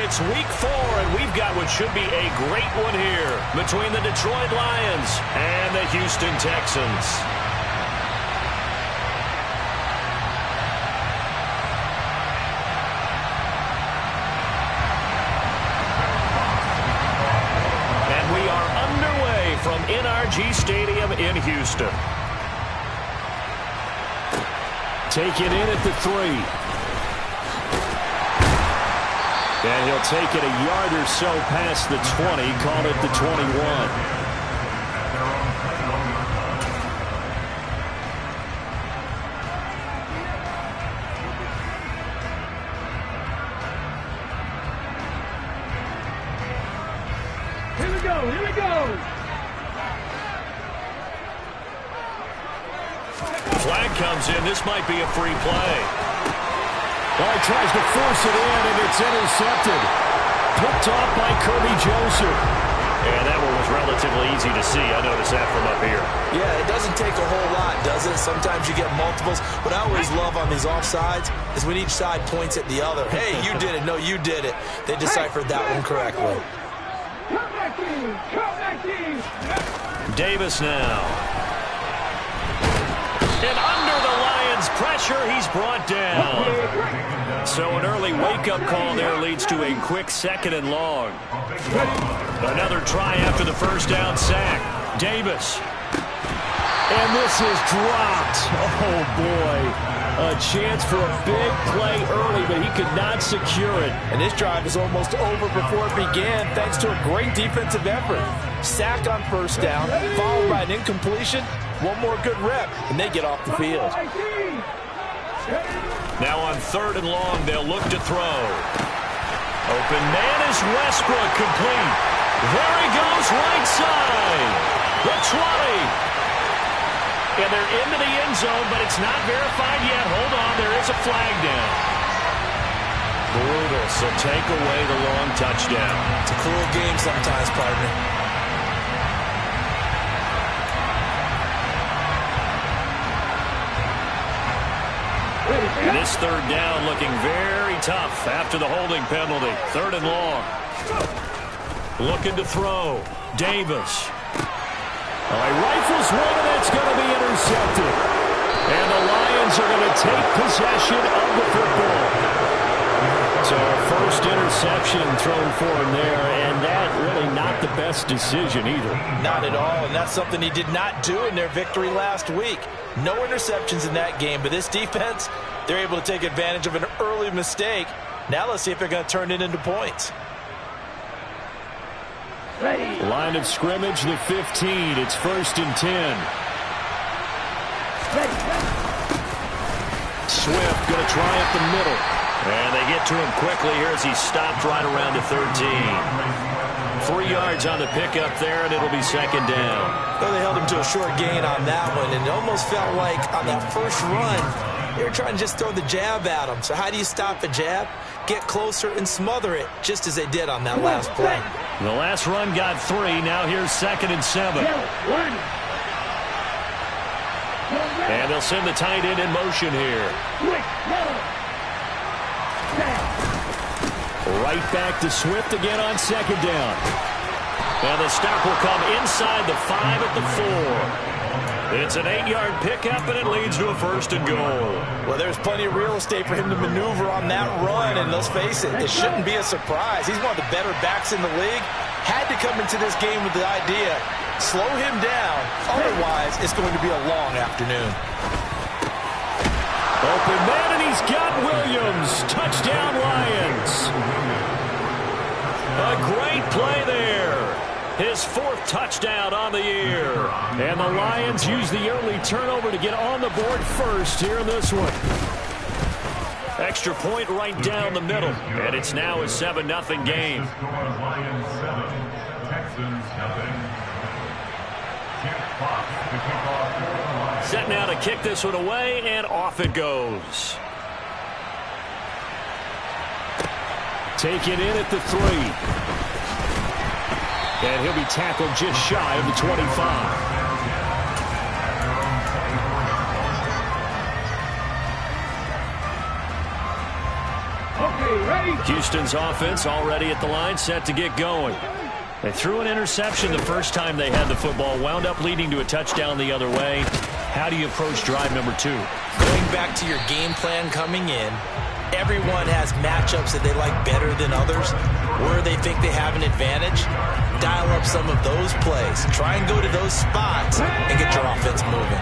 it's week 4, and we've got what should be a great one here between the Detroit Lions and the Houston Texans. And we are underway from NRG Stadium in Houston. Taken in at the 3. And he'll take it a yard or so past the 20, call it the 21. Here we go, here we go. Flag comes in. This might be a free play. Well, he tries to force it in, and it's intercepted. Picked off by Kirby Joseph. And that one was relatively easy to see. I noticed that from up here. Yeah, it doesn't take a whole lot, does it? Sometimes you get multiples. What I always love on these offsides is when each side points at the other. Hey, you did it. No, you did it. They deciphered that one correctly. Come back in. Come back in. Davis now. And under the Lions' pressure, he's brought down. So an early wake-up call there leads to a quick 2nd and long. Another try after the first down sack. Davis. And this is dropped. Oh, boy. A chance for a big play early, but he could not secure it. And this drive is almost over before it began, thanks to a great defensive effort. Sack on first down, followed by an incompletion. One more good rep, and they get off the field. Now on 3rd and long, they'll look to throw. Open man is Westbrook, complete. There he goes, right side. The 20. And they're into the end zone, but it's not verified yet. Hold on, there is a flag down. Brutal, so take away the long touchdown. It's a cruel game sometimes, partner. And this 3rd down looking very tough after the holding penalty. 3rd and long. Looking to throw. Davis. All right, rifles one, and it's going to be intercepted. And the Lions are going to take possession of the football. So first interception thrown for him there, and that really not the best decision either. Not at all, and that's something he did not do in their victory last week. No interceptions in that game, but this defense, they're able to take advantage of an early mistake. Now let's see if they're going to turn it into points. Line of scrimmage, the 15. It's 1st and 10. Swift going to try up the middle. And they get to him quickly here as he stopped right around the 13. 3 yards on the pickup there, and it'll be 2nd down. Well, they held him to a short gain on that one, and it almost felt like on that first run, they were trying to just throw the jab at him. So how do you stop a jab? Get closer and smother it, just as they did on that last play. The last run got 3. Now here's 2nd and 7. And they'll send the tight end in motion here. Right back to Swift again on 2nd down. And the stop will come inside the 5 at the 4. It's an 8-yard pickup, and it leads to a 1st and goal. Well, there's plenty of real estate for him to maneuver on that run, and let's face it, it shouldn't be a surprise. He's one of the better backs in the league. Had to come into this game with the idea, slow him down, otherwise it's going to be a long afternoon. Open man, and he's got Williams. Touchdown, Lions. A great play there. His 4th touchdown on the year. And the Lions use the early turnover to get on the board first here in this one. Extra point right down the middle. And it's now a 7-0 game. Set now to kick this one away, and off it goes. Take it in at the 3. And he'll be tackled just shy of the 25. Houston's offense already at the line, set to get going. They threw an interception the first time they had the football, wound up leading to a touchdown the other way. How do you approach drive number 2? Going back to your game plan coming in, everyone has matchups that they like better than others, where they think they have an advantage. Dial up some of those plays. Try and go to those spots and get your offense moving.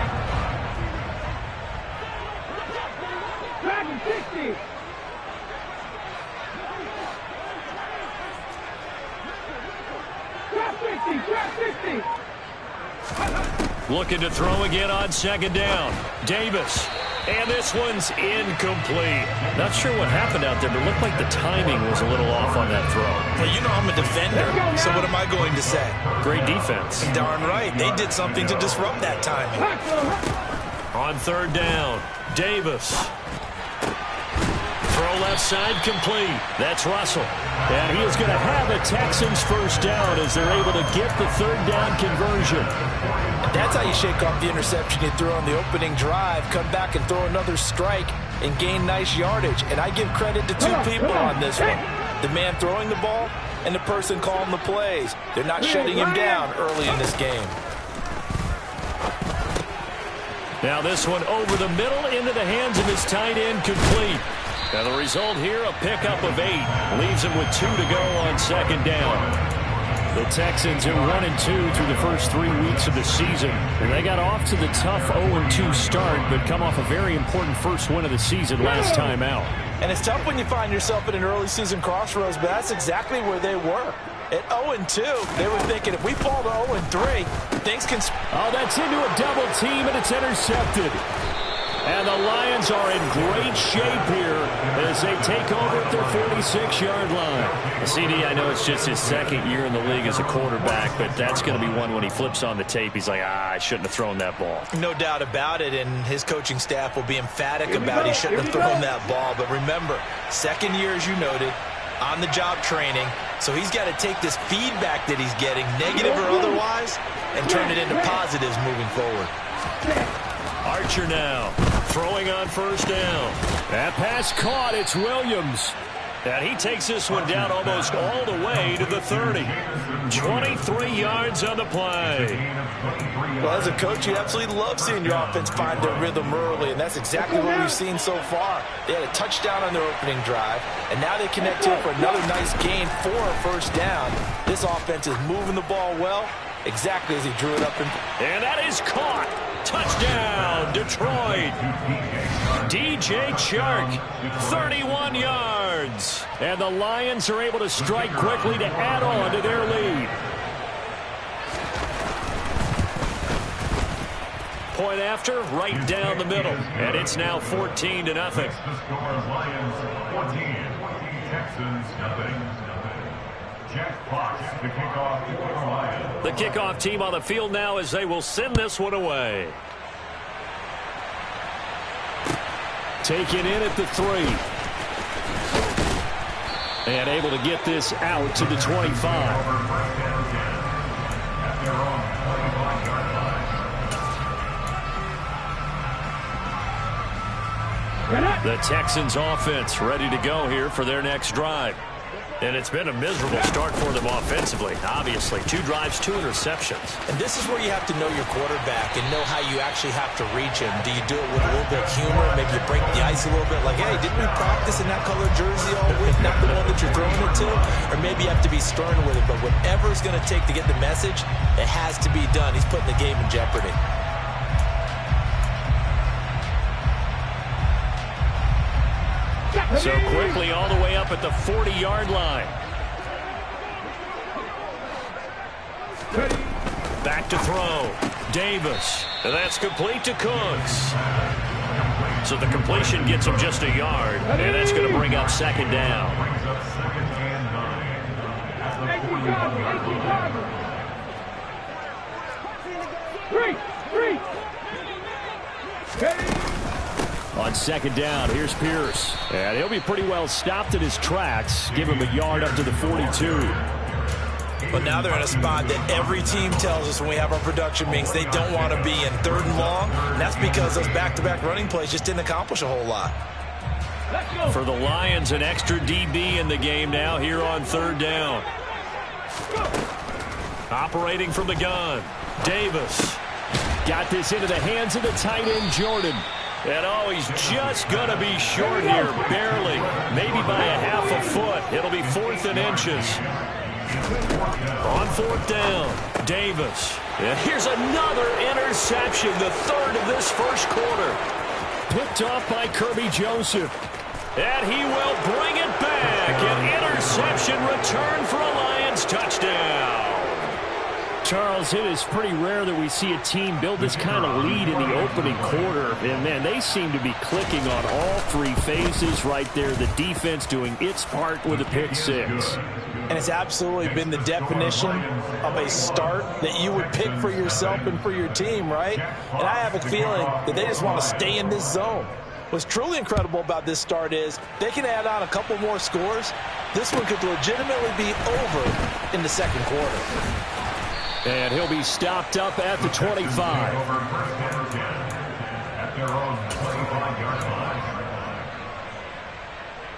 Looking to throw again on second down. Davis. And this one's incomplete. Not sure what happened out there, but it looked like the timing was a little off on that throw. Well, you know I'm a defender, so what am I going to say? Great defense. Darn right. They did something to disrupt that timing. On third down, Davis. Throw left side complete. That's Russell. And he is going to have a Texans first down as they're able to get the third down conversion. That's how you shake off the interception you threw on the opening drive, come back and throw another strike and gain nice yardage. And I give credit to two people on this one. The man throwing the ball and the person calling the plays. They're not shutting him down early in this game. Now this one over the middle into the hands of his tight end, complete. Now the result here, a pickup of 8. Leaves him with 2 to go on second down. The Texans are 1-2 through the first 3 weeks of the season. And they got off to the tough 0-2 start, but come off a very important first win of the season last time out. And it's tough when you find yourself at an early season crossroads, but that's exactly where they were. At 0-2, they were thinking if we fall to 0-3, things can... Oh, that's into a double team, and it's intercepted. And the Lions are in great shape here as they take over at their 46-yard line. CD, I know it's just his second year in the league as a quarterback, but that's going to be one when he flips on the tape. He's like, I shouldn't have thrown that ball. No doubt about it, and his coaching staff will be emphatic about he shouldn't have thrown that ball. But remember, second year, as you noted, on-the-job training, so he's got to take this feedback that he's getting, negative or otherwise, and turn it into positives moving forward. Archer now throwing on first down. That pass caught. It's Williams. And he takes this one down almost all the way to the 30. 23 yards on the play. Well, as a coach, you absolutely love seeing your offense find their rhythm early, and that's exactly what we've seen so far. They had a touchdown on their opening drive, and now they connect here for another nice gain for a first down. This offense is moving the ball well, exactly as he drew it up. And that is caught. Touchdown, Detroit. DJ Chark, 31 yards. And the Lions are able to strike quickly to add on to their lead. Point after, right down the middle. And it's now 14-0. Lions 14, Texans nothing. Jack Fox, the kickoff for the Lions. The kickoff team on the field now as they will send this one away. Taken in at the 3. And able to get this out to the 25. The Texans offense ready to go here for their next drive. And it's been a miserable start for them offensively, obviously. 2 drives, 2 interceptions. And this is where you have to know your quarterback and know how you actually have to reach him. Do you do it with a little bit of humor? Maybe you break the ice a little bit, like, hey, didn't we practice in that color jersey all week? Not the one that you're throwing it to? Or maybe you have to be stern with it. But whatever it's going to take to get the message, it has to be done. He's putting the game in jeopardy. So quickly all the way up at the 40-yard line. Back to throw. Davis. And that's complete to Cooks. So the completion gets him just a yard. And that's going to bring up second down. On second down, here's Pierce. And he'll be pretty well stopped in his tracks. Give him a yard up to the 42. But now they're in a spot that every team tells us when we have our production meetings they don't want to be in, 3rd and long. And that's because those back-to-back running plays just didn't accomplish a whole lot. For the Lions, an extra DB in the game now here on 3rd down. Operating from the gun, Davis. Got this into the hands of the tight end, Jordan. And oh, he's just going to be short here, barely. Maybe by a half a foot. It'll be 4th and inches. On 4th down, Davis. And here's another interception, the 3rd of this first quarter. Picked off by Kirby Joseph. And he will bring it back. An interception return for a Lions touchdown. Charles, it is pretty rare that we see a team build this kind of lead in the opening quarter. And, man, they seem to be clicking on all 3 phases right there. The defense doing its part with a pick 6. And it's absolutely been the definition of a start that you would pick for yourself and for your team, right? And I have a feeling that they just want to stay in this zone. What's truly incredible about this start is they can add on a couple more scores. This one could legitimately be over in the 2nd quarter. And he'll be stopped up at the 25.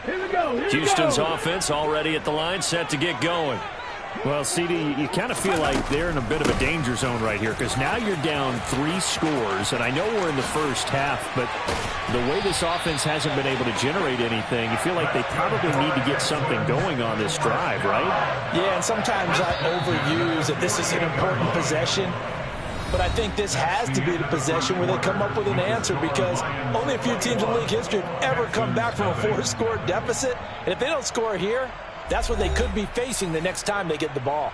Here we go. Houston's offense already at the line, set to get going. Well, CD, you kind of feel like they're in a bit of a danger zone right here because now you're down 3 scores, and I know we're in the first half, but the way this offense hasn't been able to generate anything, you feel like they probably need to get something going on this drive, right? Yeah, and sometimes I overuse that this is an important possession, but I think this has to be the possession where they come up with an answer because only a few teams in league history have ever come back from a 4-score deficit, and if they don't score here, that's what they could be facing the next time they get the ball.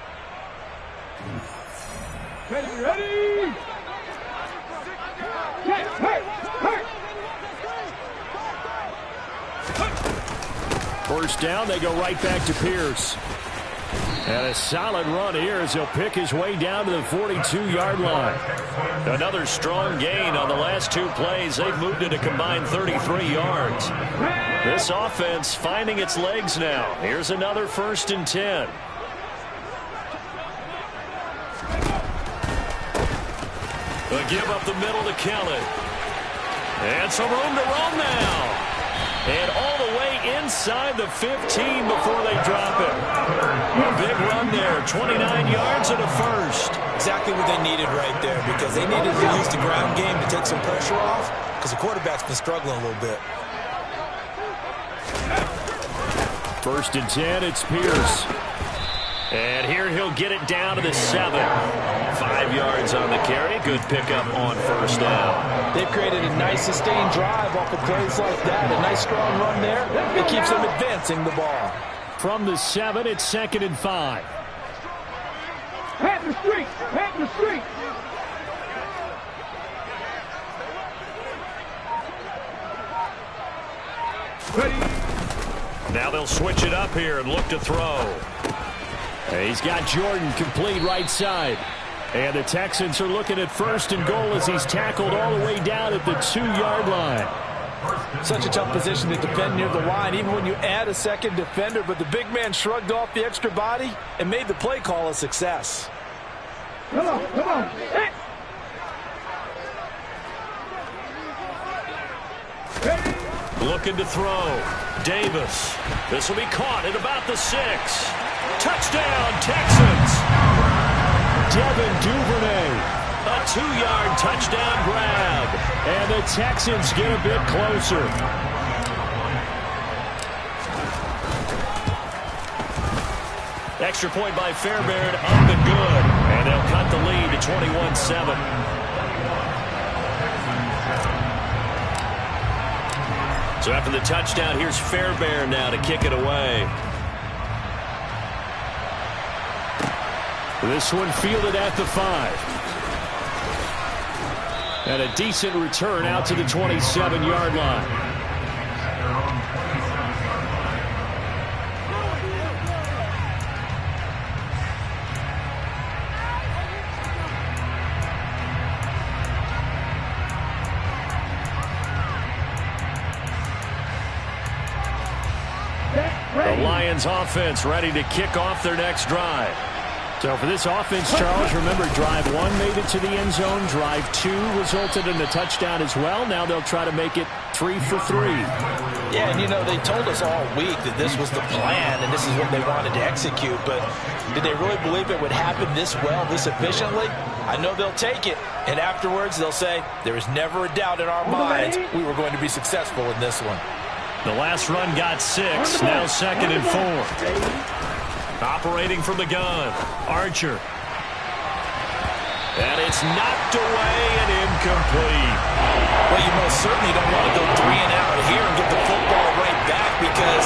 Ready? First down, they go right back to Pierce. And a solid run here as he'll pick his way down to the 42-yard line. Another strong gain on the last 2 plays. They've moved it a combined 33 yards. This offense finding its legs now. Here's another 1st and 10. A give up the middle to Kelly. And some room to roam now. And all the way inside the 15 before they drop it. A big run there, 29 yards and a 1st. Exactly what they needed right there because they needed to use the ground game to take some pressure off because the quarterback's been struggling a little bit. 1st and 10, it's Pierce. And here he'll get it down to the 7. 5 yards on the carry. Good pickup on 1st down. They've created a nice sustained drive off of plays like that. A nice strong run there. It keeps them advancing the ball. From the 7, it's 2nd and 5. Pat the street. Pat the street. Ready. Now they'll switch it up here and look to throw. He's got Jordan complete right side. And the Texans are looking at 1st and goal as he's tackled all the way down at the 2-yard line. Such a tough position to defend near the line, even when you add a 2nd defender. But the big man shrugged off the extra body and made the play call a success. Come on, come on. Hey. Looking to throw. Davis. This will be caught at about the 6. Touchdown, Texans. Devin Duvernay. A 2-yard touchdown grab. And the Texans get a bit closer. Extra point by Fairbairn, up and good. And they'll cut the lead to 21-7. So after the touchdown, here's Fairbairn now to kick it away. This one fielded at the 5. And a decent return out to the 27-yard line. The Lions offense ready to kick off their next drive. So for this offense, Charles, remember drive 1 made it to the end zone. Drive 2 resulted in a touchdown as well. Now they'll try to make it 3 for 3. Yeah, and you know, they told us all week that this was the plan and this is what they wanted to execute, but did they really believe it would happen this well, this efficiently? I know they'll take it, and afterwards they'll say, there was never a doubt in our minds we were going to be successful in this one. The last run got 6, now 2nd and 4. Operating from the gun, Archer. And it's knocked away and incomplete. Well, you most certainly don't want to go 3 and out here and get the football right back because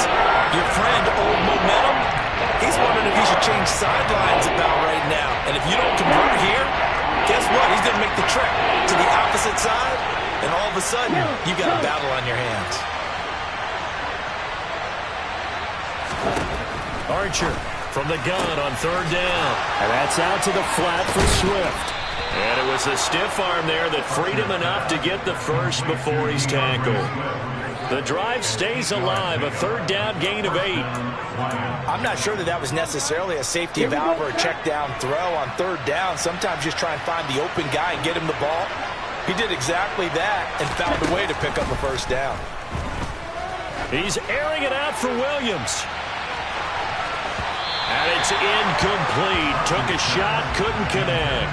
your friend, Old Momentum, he's wondering if he should change sidelines about right now. And if you don't convert here, guess what? He's going to make the trek to the opposite side, and all of a sudden, you've got a battle on your hands. Archer from the gun on 3rd down. And that's out to the flat for Swift. And it was a stiff arm there that freed him enough to get the first before he's tackled. The drive stays alive, a 3rd down gain of 8. I'm not sure that that was necessarily a safety valve or a check down throw on 3rd down. Sometimes just try and find the open guy and get him the ball. He did exactly that and found a way to pick up a 1st down. He's airing it out for Williams. And it's incomplete. Took a shot, couldn't connect.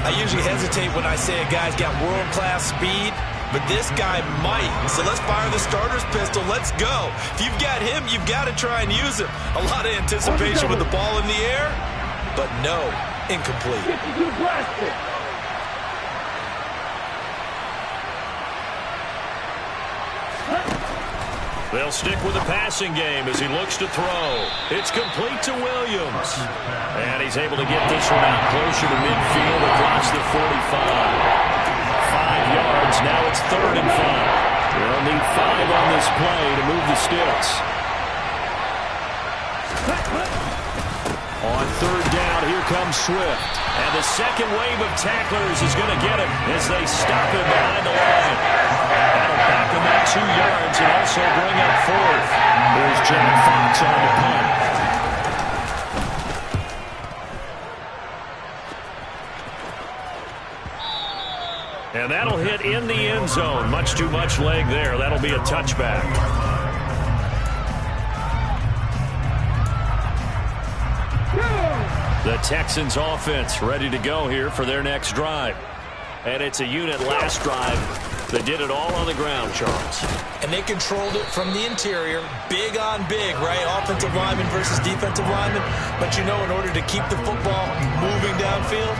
I usually hesitate when I say a guy's got world-class speed, but this guy might. So let's fire the starter's pistol. Let's go. If you've got him, you've got to try and use him. A lot of anticipation with the ball in the air, but no, incomplete. They'll stick with the passing game as he looks to throw. It's complete to Williams. And he's able to get this one out closer to midfield across the 45. 5 yards, now it's 3rd and 5. They'll need 5 on this play to move the sticks. On 3rd down, here comes Swift. And the second wave of tacklers is going to get him as they stop him behind the line. That'll back him up 2 yards and also bring up 4th. Here's Jack Fox on the punt. And that'll hit in the end zone. Much too much leg there. That'll be a touchback. The Texans offense ready to go here for their next drive. And it's a unit last drive that did it all on the ground, Charles. And they controlled it from the interior, big on big, right? Offensive lineman versus defensive lineman. But you know, in order to keep the football moving downfield,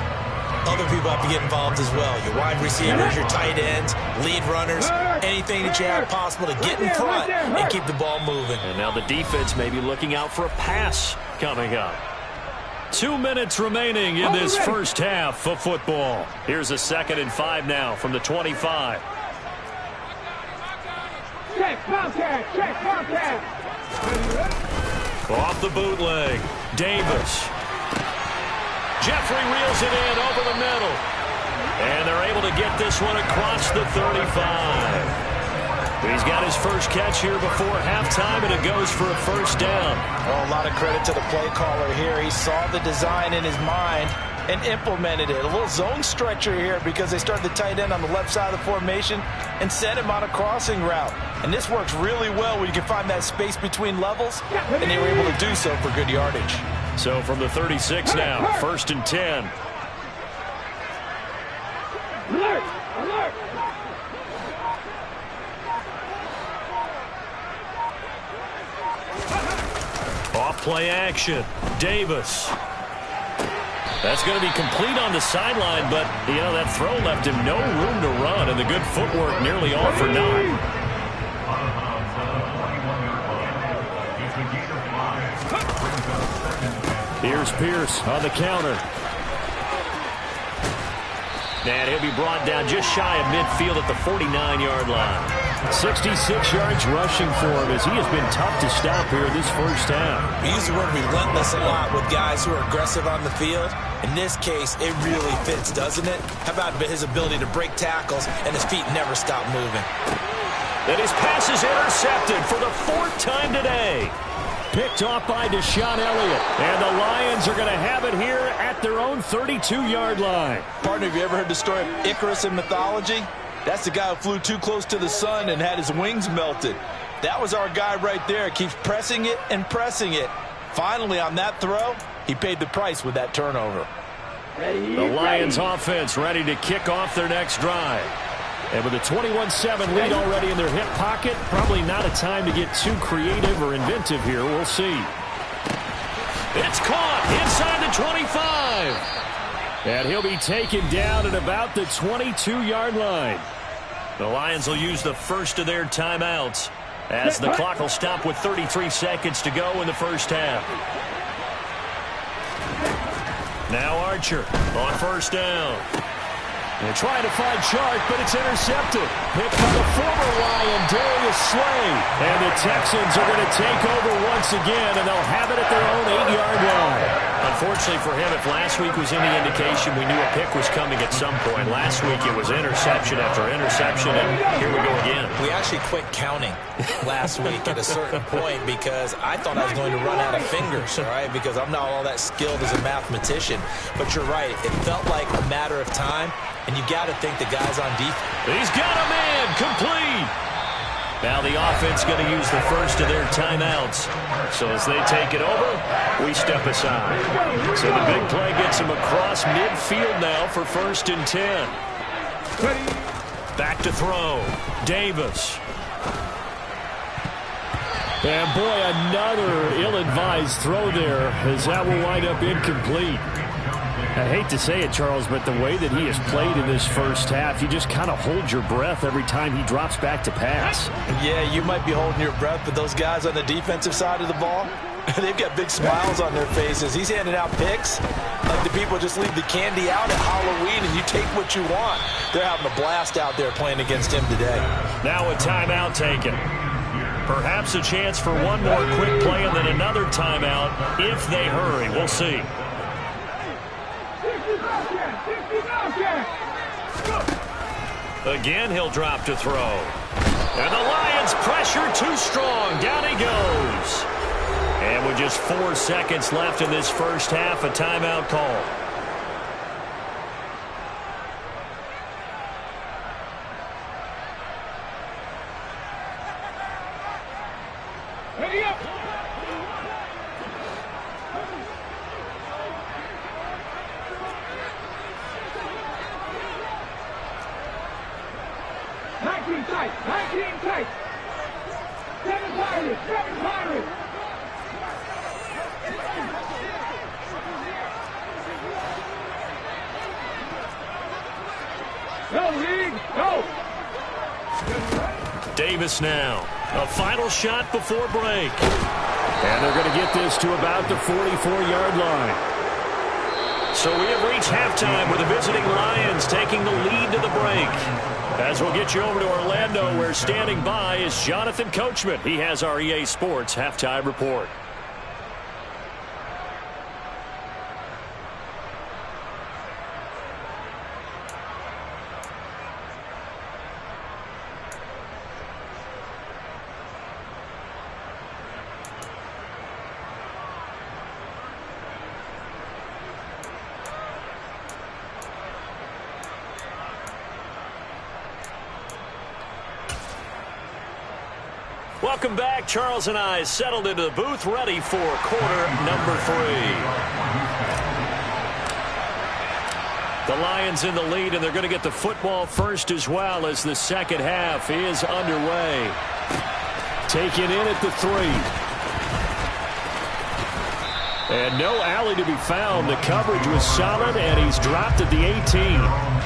other people have to get involved as well. Your wide receivers, your tight ends, lead runners, anything that you have possible to get in front and keep the ball moving. And now the defense may be looking out for a pass coming up. 2 minutes remaining in this first half of football. Here's a 2nd and 5 now from the 25. Check, Bobcat. Off the bootleg, Davis. Jeffrey reels it in over the middle. And they're able to get this one across the 35. He's got his first catch here before halftime, and it goes for a 1st down. Oh, a lot of credit to the play caller here. He saw the design in his mind and implemented it. A little zone stretcher here because they started the tight end on the left side of the formation and sent him on a crossing route. And this works really well when you can find that space between levels, and they were able to do so for good yardage. So from the 36 now, 1st and 10. Alert! Off play action, Davis. That's going to be complete on the sideline, but, you know, that throw left him no room to run, and the good footwork nearly all for naught. Here's Pierce on the counter. And he'll be brought down just shy of midfield at the 49-yard line. 66 yards rushing for him as he has been tough to stop here this first half. We use the word relentless a lot with guys who are aggressive on the field. In this case, it really fits, doesn't it? How about his ability to break tackles and his feet never stop moving? And his pass is intercepted for the 4th time today. Picked off by Deshaun Elliott. And the Lions are going to have it here at their own 32-yard line. Partner, have you ever heard the story of Icarus in mythology? That's the guy who flew too close to the sun and had his wings melted. That was our guy right there. Keeps pressing it and pressing it. Finally, on that throw, he paid the price with that turnover. The Lions offense ready to kick off their next drive. And with a 21-7 lead already in their hip pocket, probably not a time to get too creative or inventive here. We'll see. It's caught inside the 25. And he'll be taken down at about the 22-yard line. The Lions will use the first of their timeouts as the clock will stop with 33 seconds to go in the first half. Now Archer on first down. They're trying to find Chark, but it's intercepted. Picked by the former Lion, Darius Slay. And the Texans are going to take over once again, and they'll have it at their own 8-yard line. Unfortunately for him, if last week was any indication, we knew a pick was coming at some point. Last week it was interception after interception, and here we go again. We actually quit counting last week at a certain point because I thought I was going to run out of fingers, all right, because I'm not all that skilled as a mathematician. But you're right. It felt like a matter of time, and you got to think the guys on defense. He's got a man complete. Now the offense going to use the first of their timeouts. So as they take it over, we step aside. So the big play gets him across midfield now for 1st and 10. Back to throw. Davis. And boy, another ill-advised throw there as that will wind up incomplete. I hate to say it, Charles, but the way that he has played in this first half, you just kind of hold your breath every time he drops back to pass. Yeah, you might be holding your breath, but those guys on the defensive side of the ball, they've got big smiles on their faces. He's handing out picks like the people just leave the candy out at Halloween and you take what you want. They're having a blast out there playing against him today. Now a timeout taken. Perhaps a chance for one more quick play and then another timeout if they hurry. We'll see. Again, he'll drop to throw. And the Lions pressure too strong. Down he goes. And with just 4 seconds left in this first half, a timeout call. Ready up. Tight, 19 tight. 7 Pirates, 7 Pirates. Go, League, go. Davis now. A final shot before break. And they're going to get this to about the 44-yard line. So we have reached halftime with the visiting Lions taking the lead to the break. As we'll get you over to Orlando, where standing by is Jonathan Coachman. He has our EA Sports halftime report. Welcome back. Charles and I settled into the booth, ready for quarter number 3. The Lions in the lead, and they're going to get the football first as well as the second half is underway. Taken in at the 3. And no alley to be found. The coverage was solid, and he's dropped at the 18.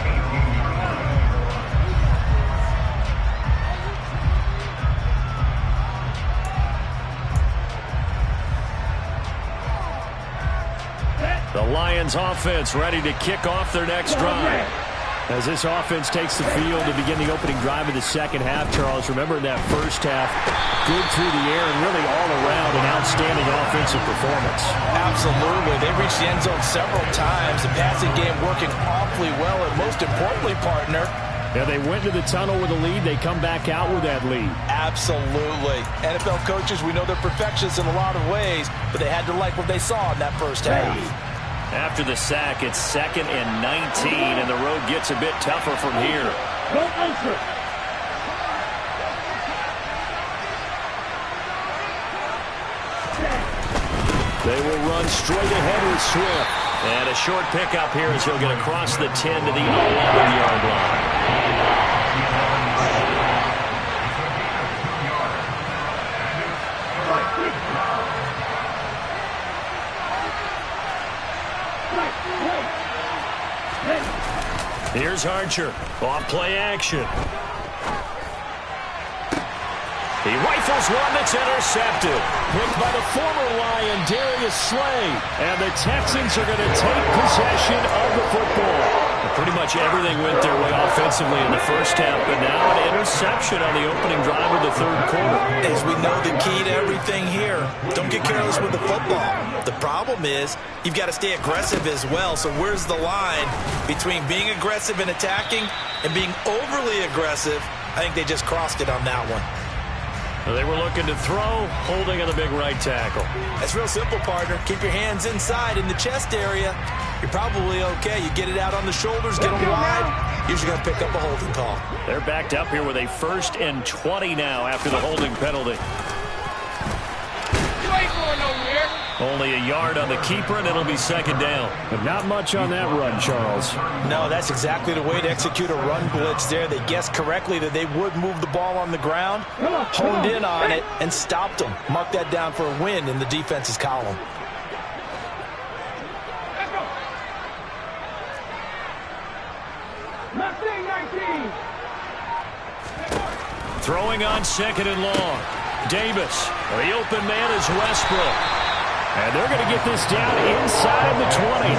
The Lions offense ready to kick off their next drive. As this offense takes the field to begin the opening drive of the second half, Charles, remember in that first half, good through the air and really all around an outstanding offensive performance. Absolutely. They reached the end zone several times. The passing game working awfully well, and most importantly, partner, yeah, they went to the tunnel with a lead. They come back out with that lead. Absolutely. NFL coaches, we know they're perfectionists in a lot of ways, but they had to like what they saw in that first half. After the sack, it's 2nd and 19, and the road gets a bit tougher from here. They will run straight ahead with Swift. And a short pickup here as he'll get across the 10 to the 11-yard line. Here's Archer. Off play action. He rifles one that's intercepted. Picked by the former Lion, Darius Slay. And the Texans are going to take possession of the football. Pretty much everything went their way offensively in the first half, but now an interception on the opening drive of the third quarter. As we know, the key to everything here, don't get careless with the football. The problem is you've got to stay aggressive as well. So where's the line between being aggressive and attacking and being overly aggressive? I think they just crossed it on that one. They were looking to throw, holding on the big right tackle. That's real simple, partner. Keep your hands inside in the chest area. You're probably okay. You get it out on the shoulders, get them wide. Usually going to pick up a holding call. They're backed up here with a 1st and 20 now after the holding penalty. You ain't going nowhere. Only a yard on the keeper, and it'll be 2nd down. But not much on that run, Charles. No, that's exactly the way to execute a run blitz there. They guessed correctly that they would move the ball on the ground, honed in on it, and stopped them. Mark that down for a win in the defense's column. Throwing on 2nd and long. Davis. The open man is Westbrook. And they're going to get this down inside the 20.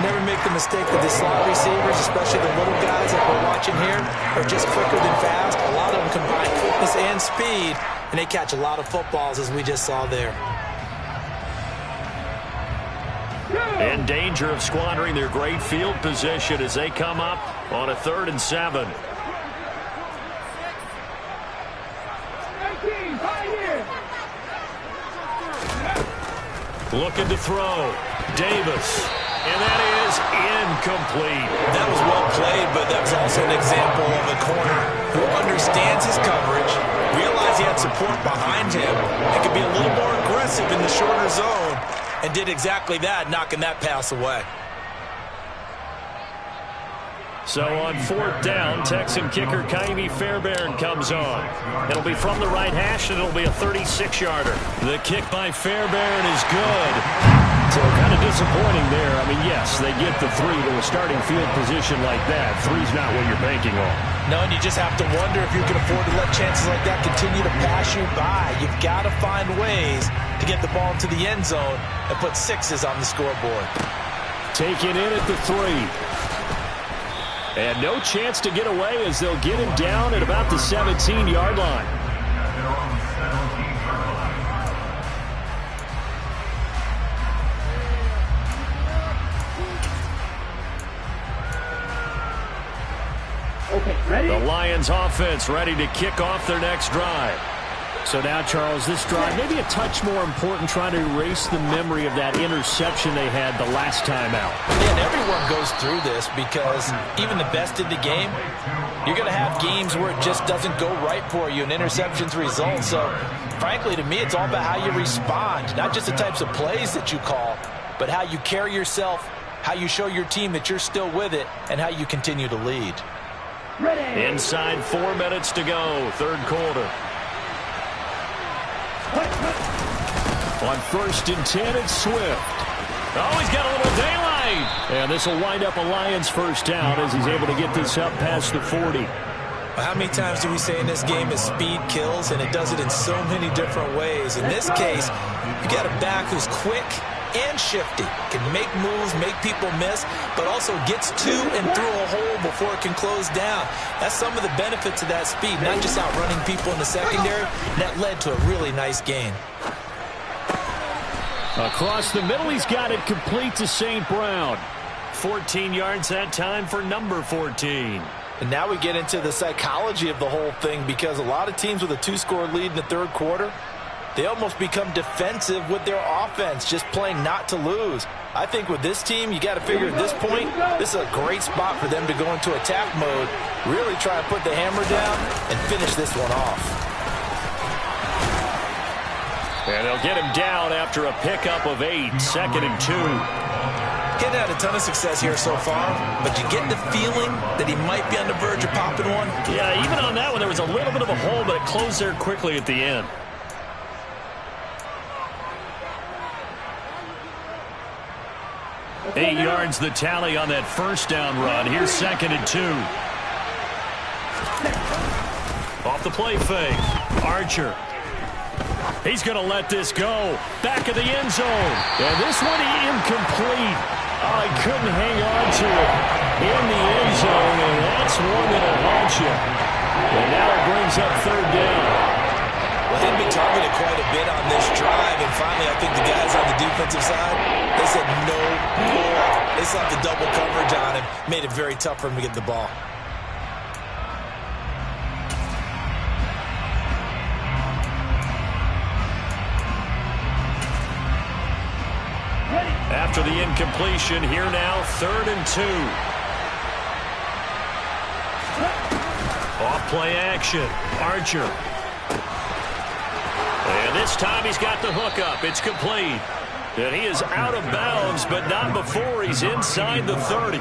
Never make the mistake that the slot receivers, especially the little guys that we're watching here, are just quicker than fast. A lot of them combine quickness and speed, and they catch a lot of footballs, as we just saw there. In danger of squandering their great field position as they come up on a 3rd and 7. Looking to throw. Davis. And that is incomplete. That was well played, but that was also an example of a corner who understands his coverage, realized he had support behind him, and could be a little more aggressive in the shorter zone, and did exactly that, knocking that pass away. So on 4th down, Texan kicker Kaimi Fairbairn comes on. It'll be from the right hash, and it'll be a 36-yarder. The kick by Fairbairn is good. So kind of disappointing there. I mean, yes, they get the 3 to a starting field position like that. 3's not what you're banking on. No, and you just have to wonder if you can afford to let chances like that continue to pass you by. You've got to find ways to get the ball into the end zone and put 6s on the scoreboard. Taken in at the 3. And no chance to get away as they'll get him down at about the 17-yard line. Okay, ready? The Lions offense ready to kick off their next drive. So now, Charles, this drive maybe a touch more important, trying to erase the memory of that interception they had the last time out. Yeah, and everyone goes through this because even the best in the game, you're going to have games where it just doesn't go right for you and interceptions result. So, frankly, to me, it's all about how you respond, not just the types of plays that you call, but how you carry yourself, how you show your team that you're still with it, and how you continue to lead. Ready. Inside 4 minutes to go, 3rd quarter. On 1st and 10, it's Swift. Oh, he's got a little daylight. And this will wind up a Lions 1st down as he's able to get this up past the 40. How many times do we say in this game is speed kills, and it does it in so many different ways. In this case, you got a back who's quick and shifty, can make moves, make people miss, but also gets to and through a hole before it can close down. That's some of the benefits of that speed, not just outrunning people in the secondary. That led to a really nice gain. Across the middle, he's got it complete to St. Brown. 14 yards that time for number 14. And now we get into the psychology of the whole thing, because a lot of teams with a 2-score lead in the 3rd quarter, they almost become defensive with their offense, just playing not to lose. I think with this team, you got to figure at this point, this is a great spot for them to go into attack mode, really try to put the hammer down and finish this one off. And they'll get him down after a pickup of 8, 2nd and 2. He's had a ton of success here so far, but you get the feeling that he might be on the verge of popping one. Yeah, even on that one, there was a little bit of a hole, but it closed there quickly at the end. Eight yards the tally on that first down run. Here's 2nd and 2. Off the play fake. Archer. He's going to let this go. Back of the end zone. And this one incomplete. Oh, he couldn't hang on to it in the end zone, and that's one that'll haunt you. And now it brings up 3rd down. Well, he'd been targeted quite a bit on this drive, and finally I think the guys on the defensive side, they said no more. They slapped the double coverage on him, made it very tough for him to get the ball. After the incompletion, here now, 3rd and 2. Off play action. Archer. And this time he's got the hookup. It's complete. And he is out of bounds, but not before he's inside the 30.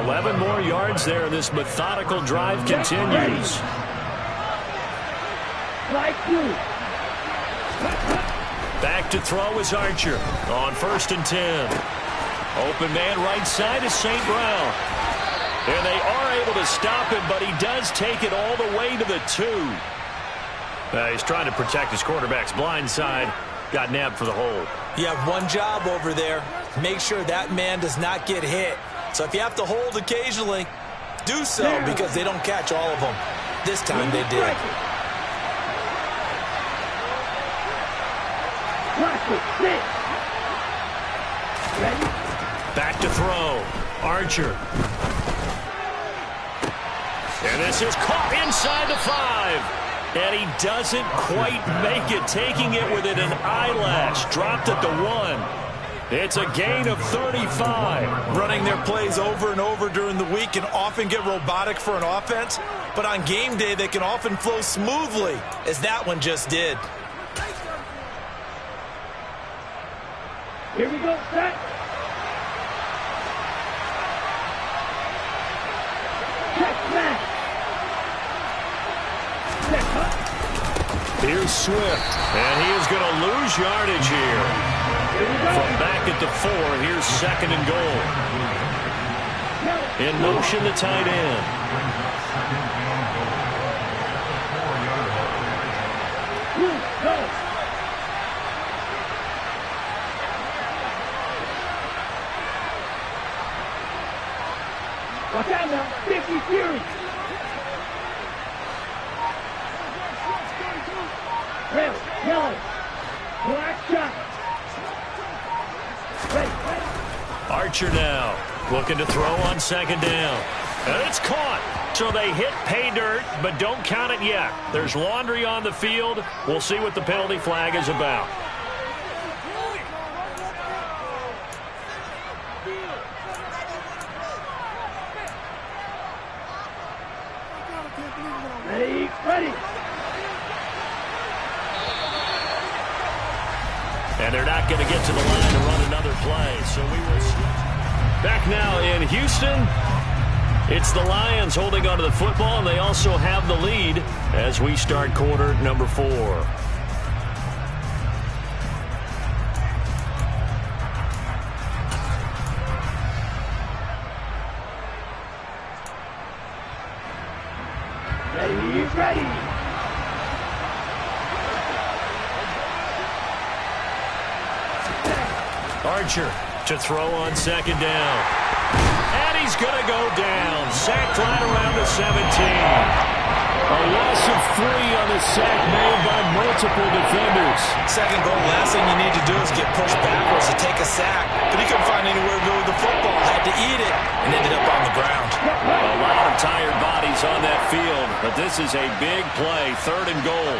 11 more yards there, and this methodical drive continues. Back to throw is Archer on 1st and 10. Open man right side is St. Brown. And they are able to stop him, but he does take it all the way to the 2. He's trying to protect his quarterback's blind side. Got nabbed for the hold. You have one job over there. Make sure that man does not get hit. So if you have to hold occasionally, do so, because they don't catch all of them. This time they did. Back to throw. Archer. And this is caught inside the 5. And he doesn't quite make it, taking it within an eyelash. Dropped at the 1. It's a gain of 35. Running their plays over and over during the week can often get robotic for an offense, but on game day they can often flow smoothly, as that one just did. Here we go, set. Check back. Here's Swift, and he is going to lose yardage here. From back at the 4, here's 2nd and goal. In motion, the tight end. Watch out now, 50 Fury. Red, yellow, black shot. Ready. Archer now, looking to throw on 2nd down. And it's caught. So they hit pay dirt, but don't count it yet. There's laundry on the field. We'll see what the penalty flag is about. Ready. And they're not going to get to the line to run another play. So we will see. Back now in Houston. It's the Lions holding onto the football, and they also have the lead as we start quarter number 4. Ready. Archer to throw on 2nd down. And he's going to go down. Sacked right around the 17. A loss of 3 on the sack made by multiple defenders. 2nd goal, last thing you need to do is get pushed backwards to take a sack. But he couldn't find anywhere to go with the football. Had to eat it and ended up on the ground. A lot of tired bodies on that field. But this is a big play. 3rd and goal.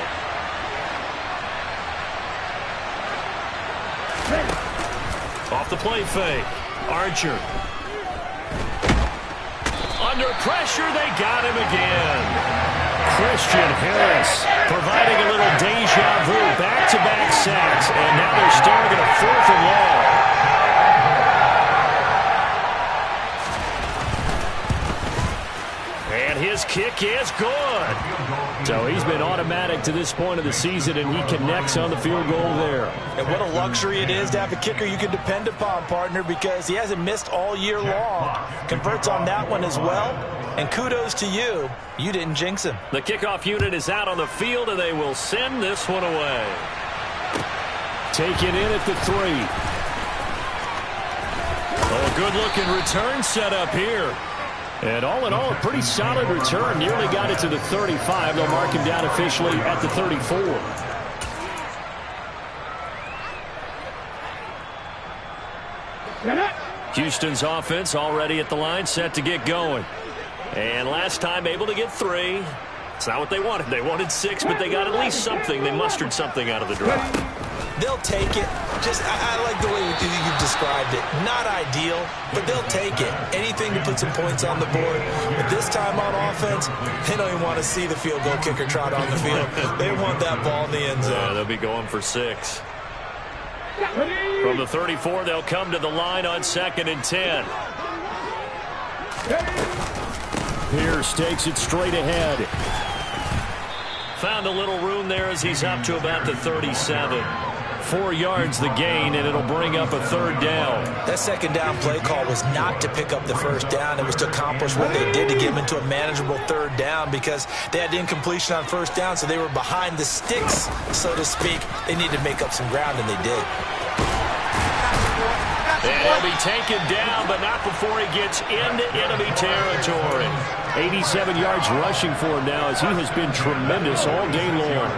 Off the play fake. Archer. Under pressure, they got him again. Christian Harris providing a little deja vu, back-to-back sacks, and now they're staring at a 4th and long. And his kick is good. So he's been automatic to this point of the season, and he connects on the field goal there. And what a luxury it is to have a kicker you can depend upon, partner, because he hasn't missed all year long. Converts on that one as well. And kudos to you. You didn't jinx him. The kickoff unit is out on the field, and they will send this one away. Taken in at the 3. Oh, a good-looking return set up here. And all in all, a pretty solid return. Nearly got it to the 35. They'll mark him down officially at the 34. Houston's offense already at the line, set to get going. And last time able to get 3. It's not what they wanted. They wanted 6, but they got at least something. They mustered something out of the drive. They'll take it. I like the way you've described it. Not ideal, but they'll take it. Anything to put some points on the board. But this time on offense, they don't even want to see the field goal kicker trot on the field. They want that ball in the end zone. Yeah, they'll be going for 6. From the 34, they'll come to the line on 2nd and 10. Pierce takes it straight ahead. Found a little room there as he's up to about the 37. 4 yards the gain, and it'll bring up a 3rd down. That 2nd down play call was not to pick up the 1st down. It was to accomplish what they did to get them into a manageable 3rd down because they had incompletion on 1st down, so they were behind the sticks, so to speak. They needed to make up some ground, and they did. And he'll be taken down, but not before he gets into enemy territory. 87 yards rushing for him now as he has been tremendous all day long.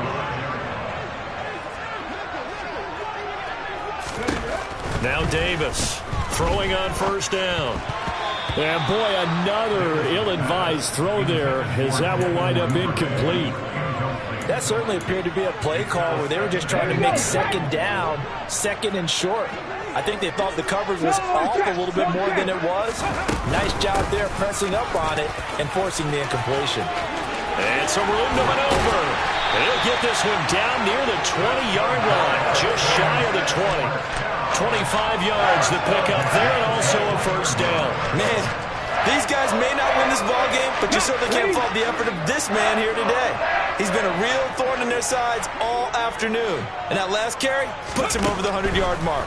Now Davis throwing on 1st down. And boy, another ill-advised throw there as that will wind up incomplete. That certainly appeared to be a play call where they were just trying to make 2nd down, 2nd and short. I think they thought the coverage was off a little bit more than it was. Nice job there pressing up on it and forcing the incompletion. And some room to maneuver. And he'll get this one down near the 20-yard line, just shy of the 20. 25 yards the pickup there, and also a 1st down. Man, these guys may not win this ball game, but you certainly can't fault the effort of this man here today. He's been a real thorn in their sides all afternoon. And that last carry puts him over the 100-yard mark.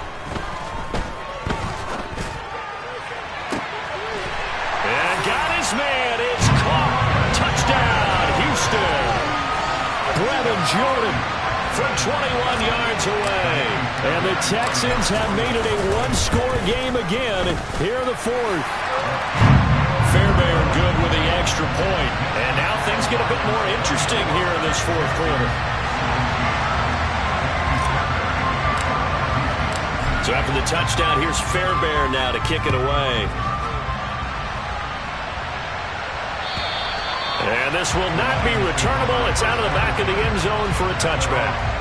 And got his man. It's caught. Touchdown, Houston. Brevin Jordan from 21 yards away. And the Texans have made it a 1-score game again here in the 4th. Fairbairn good with the extra point. And now things get a bit more interesting here in this 4th quarter. So after the touchdown, here's Fairbairn now to kick it away. And this will not be returnable. It's out of the back of the end zone for a touchback.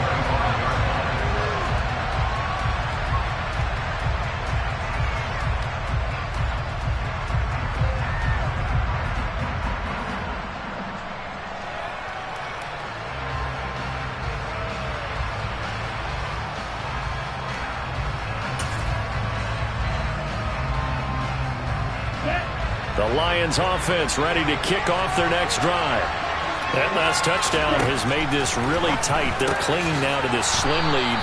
The Lions offense ready to kick off their next drive. That last touchdown has made this really tight. They're clinging now to this slim lead.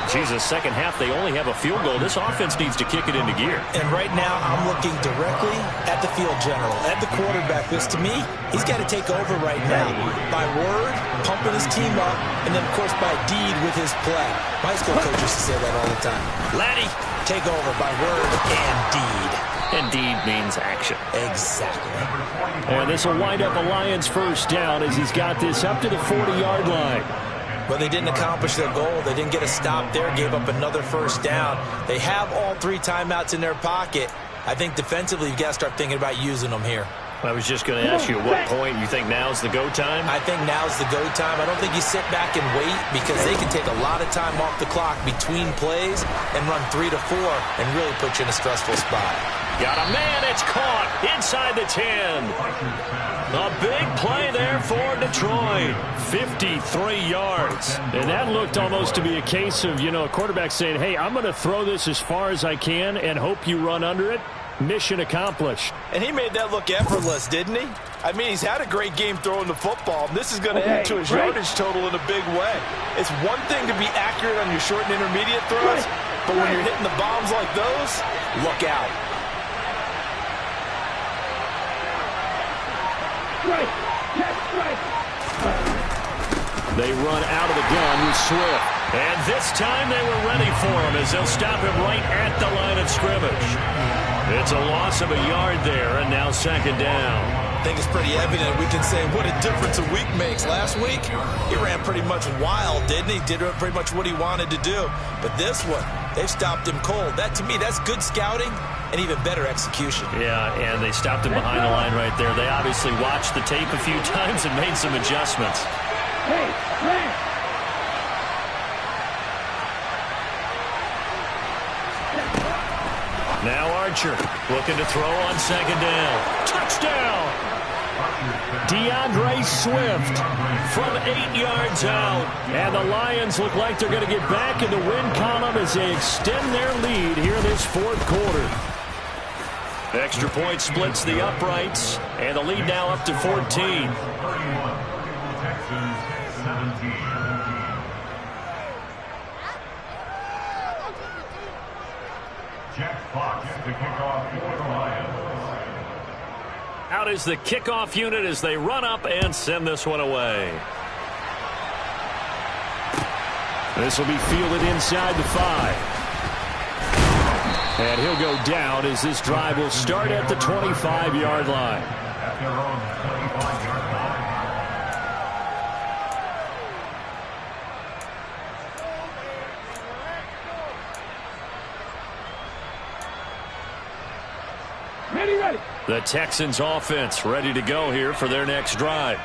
Jesus, second half, they only have a field goal. This offense needs to kick it into gear. And right now, I'm looking directly at the field general, at the quarterback, because to me, he's got to take over right now. By word, pumping his team up, and then, of course, by deed with his play. My school coach used to say that all the time. Laddie, take over by word and deed. And deed means action. Exactly. And this will wind up a Lions 1st down as he's got this up to the 40-yard line. Well, they didn't accomplish their goal. They didn't get a stop there, gave up another 1st down. They have all 3 timeouts in their pocket. I think defensively, you've got to start thinking about using them here. I was just going to ask you at what point you think now's the go time? I think now's the go time. I don't think you sit back and wait because they can take a lot of time off the clock between plays and run 3 to 4 and really put you in a stressful spot. Got a man, it's caught inside the 10. A big play there for Detroit. 53 yards. And that looked almost to be a case of, a quarterback saying, hey, I'm going to throw this as far as I can and hope you run under it. Mission accomplished. And he made that look effortless, didn't he? I mean, he's had a great game throwing the football, and this is going to add to his yardage total in a big way. It's one thing to be accurate on your short and intermediate throws, but when you're hitting the bombs like those, look out. They run out of the gun with Swift. And this time they were ready for him as they'll stop him right at the line of scrimmage. It's a loss of a yard there, and now second down. I think it's pretty evident we can say what a difference a week makes. Last week, he ran pretty much wild, didn't he? Did pretty much what he wanted to do. But this one, they've stopped him cold. That, to me, that's good scouting and even better execution. Yeah, and they stopped him behind the line right there. They obviously watched the tape a few times and made some adjustments. Hey, man. Now Archer looking to throw on second down. Touchdown! DeAndre Swift From 8 yards out. And the Lions look like they're going to get back in the win column as they extend their lead here this fourth quarter. Extra point splits the uprights, and the lead now up to 14. 31, Texans 17. Jack Fox to kick off for the Lions. Out is the kickoff unit as they run up and send this one away. This will be fielded inside the 5. And he'll go down as this drive will start at the 25-yard line. At their own 25-yard line. Ready. The Texans offense ready to go here for their next drive.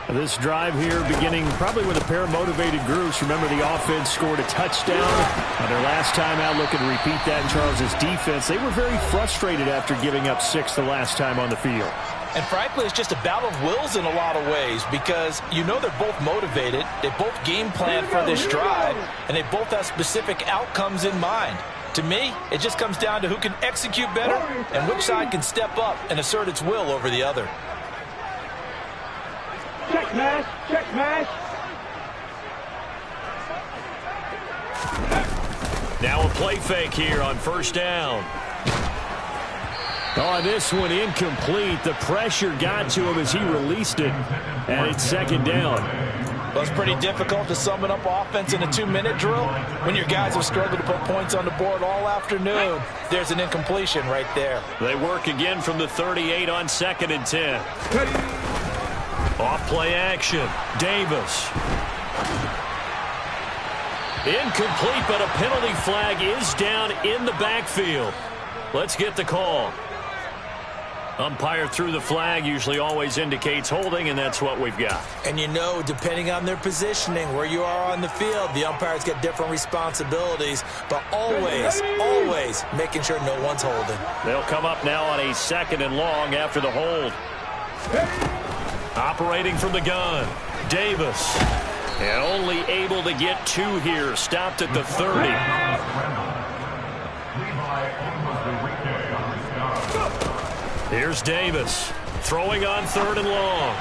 This drive here beginning probably with a pair of motivated groups. Remember, the offense scored a touchdown on their last time out. Looking to repeat that in Charles's defense. They were very frustrated after giving up 6 the last time on the field. And frankly, it's just a battle of wills in a lot of ways because they're both motivated. They both game plan for this drive, and they both have specific outcomes in mind. To me, it just comes down to who can execute better and which side can step up and assert its will over the other. Check mash. Now a play fake here on first down. Oh, this one incomplete. The pressure got to him as he released it. And it's second down. Well, it's pretty difficult to summon up offense in a 2-minute drill when your guys have struggled to put points on the board all afternoon. There's an incompletion right there. They work again from the 38 on second and 10. Off play action. Davis. Incomplete, but a penalty flag is down in the backfield. Let's get the call. Umpire threw the flag, usually always indicates holding, and that's what we've got. And depending on their positioning, where you are on the field, the umpires get different responsibilities, but always making sure no one's holding. They'll come up now on a second and long after the hold. Operating from the gun, Davis. And only able to get 2 here, stopped at the 30. Here's Davis, throwing on 3rd and long.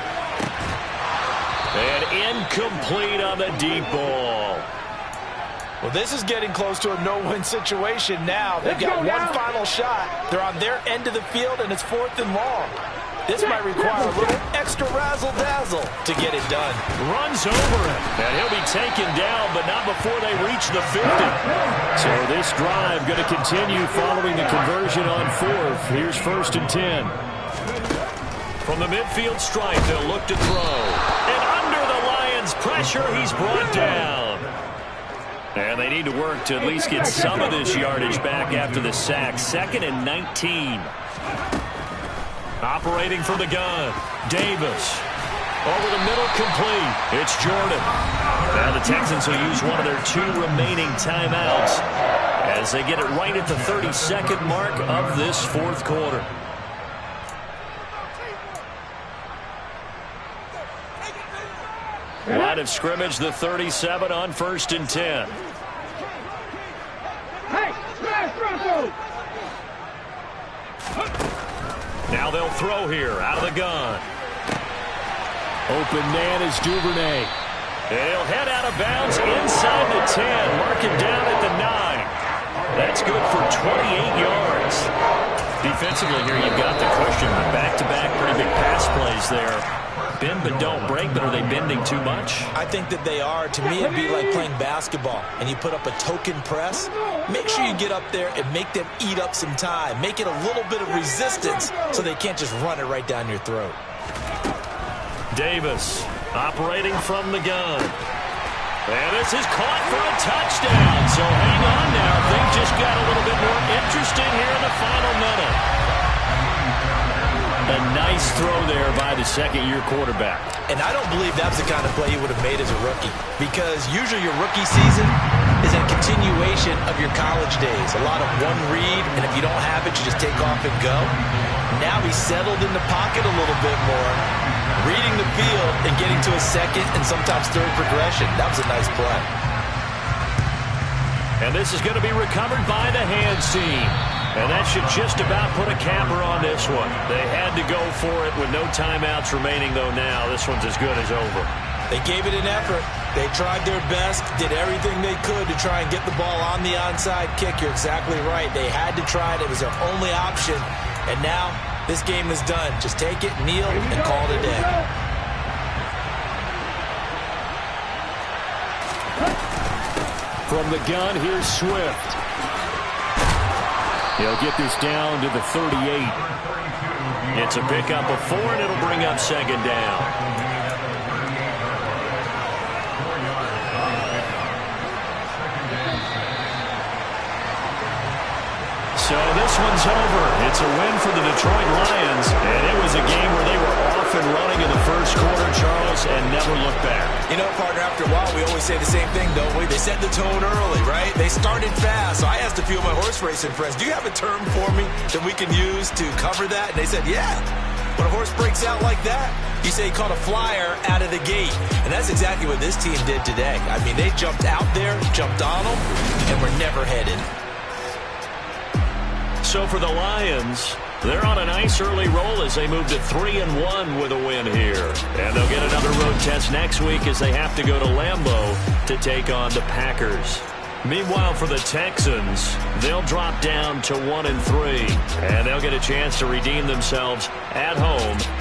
And incomplete on the deep ball. Well, this is getting close to a no-win situation now. They've got one final shot. They're on their end of the field, and it's 4th and long. This might require a little extra razzle-dazzle to get it done. Runs over him. And he'll be taken down, but not before they reach the 50. So this drive going to continue following the conversion on 4th. Here's 1st and 10. From the midfield stripe, they'll look to throw. And under the Lions' pressure, he's brought down. And they need to work to at least get some of this yardage back after the sack. 2nd and 19. Operating from the gun. Davis. Over the middle, complete. It's Jordan. Now the Texans will use one of their 2 remaining timeouts as they get it right at the 32nd mark of this 4th quarter. Line of scrimmage, the 37 on 1st and 10. Now they'll throw here out of the gun. Open man is Duvernay. He'll head out of bounds inside the 10. Mark him down at the 9. That's good for 28 yards. Defensively here, you've got the cushion. Back-to-back pretty big pass plays there. Bend but don't break, but are they bending too much? I think that they are. To me, it'd be like playing basketball, and you put up a token press. Make sure you get up there and make them eat up some time. Make it a little bit of resistance so they can't just run it right down your throat. Davis operating from the gun. And this is caught for a touchdown. So hang on now. Things just got a little bit more interesting here in the final minute. A nice throw there by the second-year quarterback. And I don't believe that's the kind of play he would have made as a rookie, because usually your rookie season is a continuation of your college days. A lot of one read, and if you don't have it, you just take off and go. Now he's settled in the pocket a little bit more, reading the field and getting to a second and sometimes third progression. That was a nice play. And this is going to be recovered by the hands team. And that should just about put a capper on this one. They had to go for it with no timeouts remaining, though now this one's as good as over. They gave it an effort. They tried their best, did everything they could to try and get the ball on the onside kick. You're exactly right. They had to try it. It was their only option. And now this game is done. Just take it, kneel, and call it a day. From the gun, here's Swift. He'll get this down to the 38. It's a pickup of 4, and it'll bring up 2nd down. So this one's over. It's a win for the Detroit Lions, and it was a game where they were off and running in the first quarter, Charles, and never looked back. You know, partner, after a while, we always say the same thing, don't we? They set the tone early, right? They started fast. So I asked a few of my horse racing friends, do you have a term for me that we can use to cover that? And they said, yeah. When a horse breaks out like that, you say he caught a flyer out of the gate. And that's exactly what this team did today. I mean, they jumped out there, jumped on them, and were never headed. So for the Lions, they're on a nice early roll as they move to 3-1 with a win here. And they'll get another road test next week as they have to go to Lambeau to take on the Packers. Meanwhile, for the Texans, they'll drop down to 1-3, and they'll get a chance to redeem themselves at home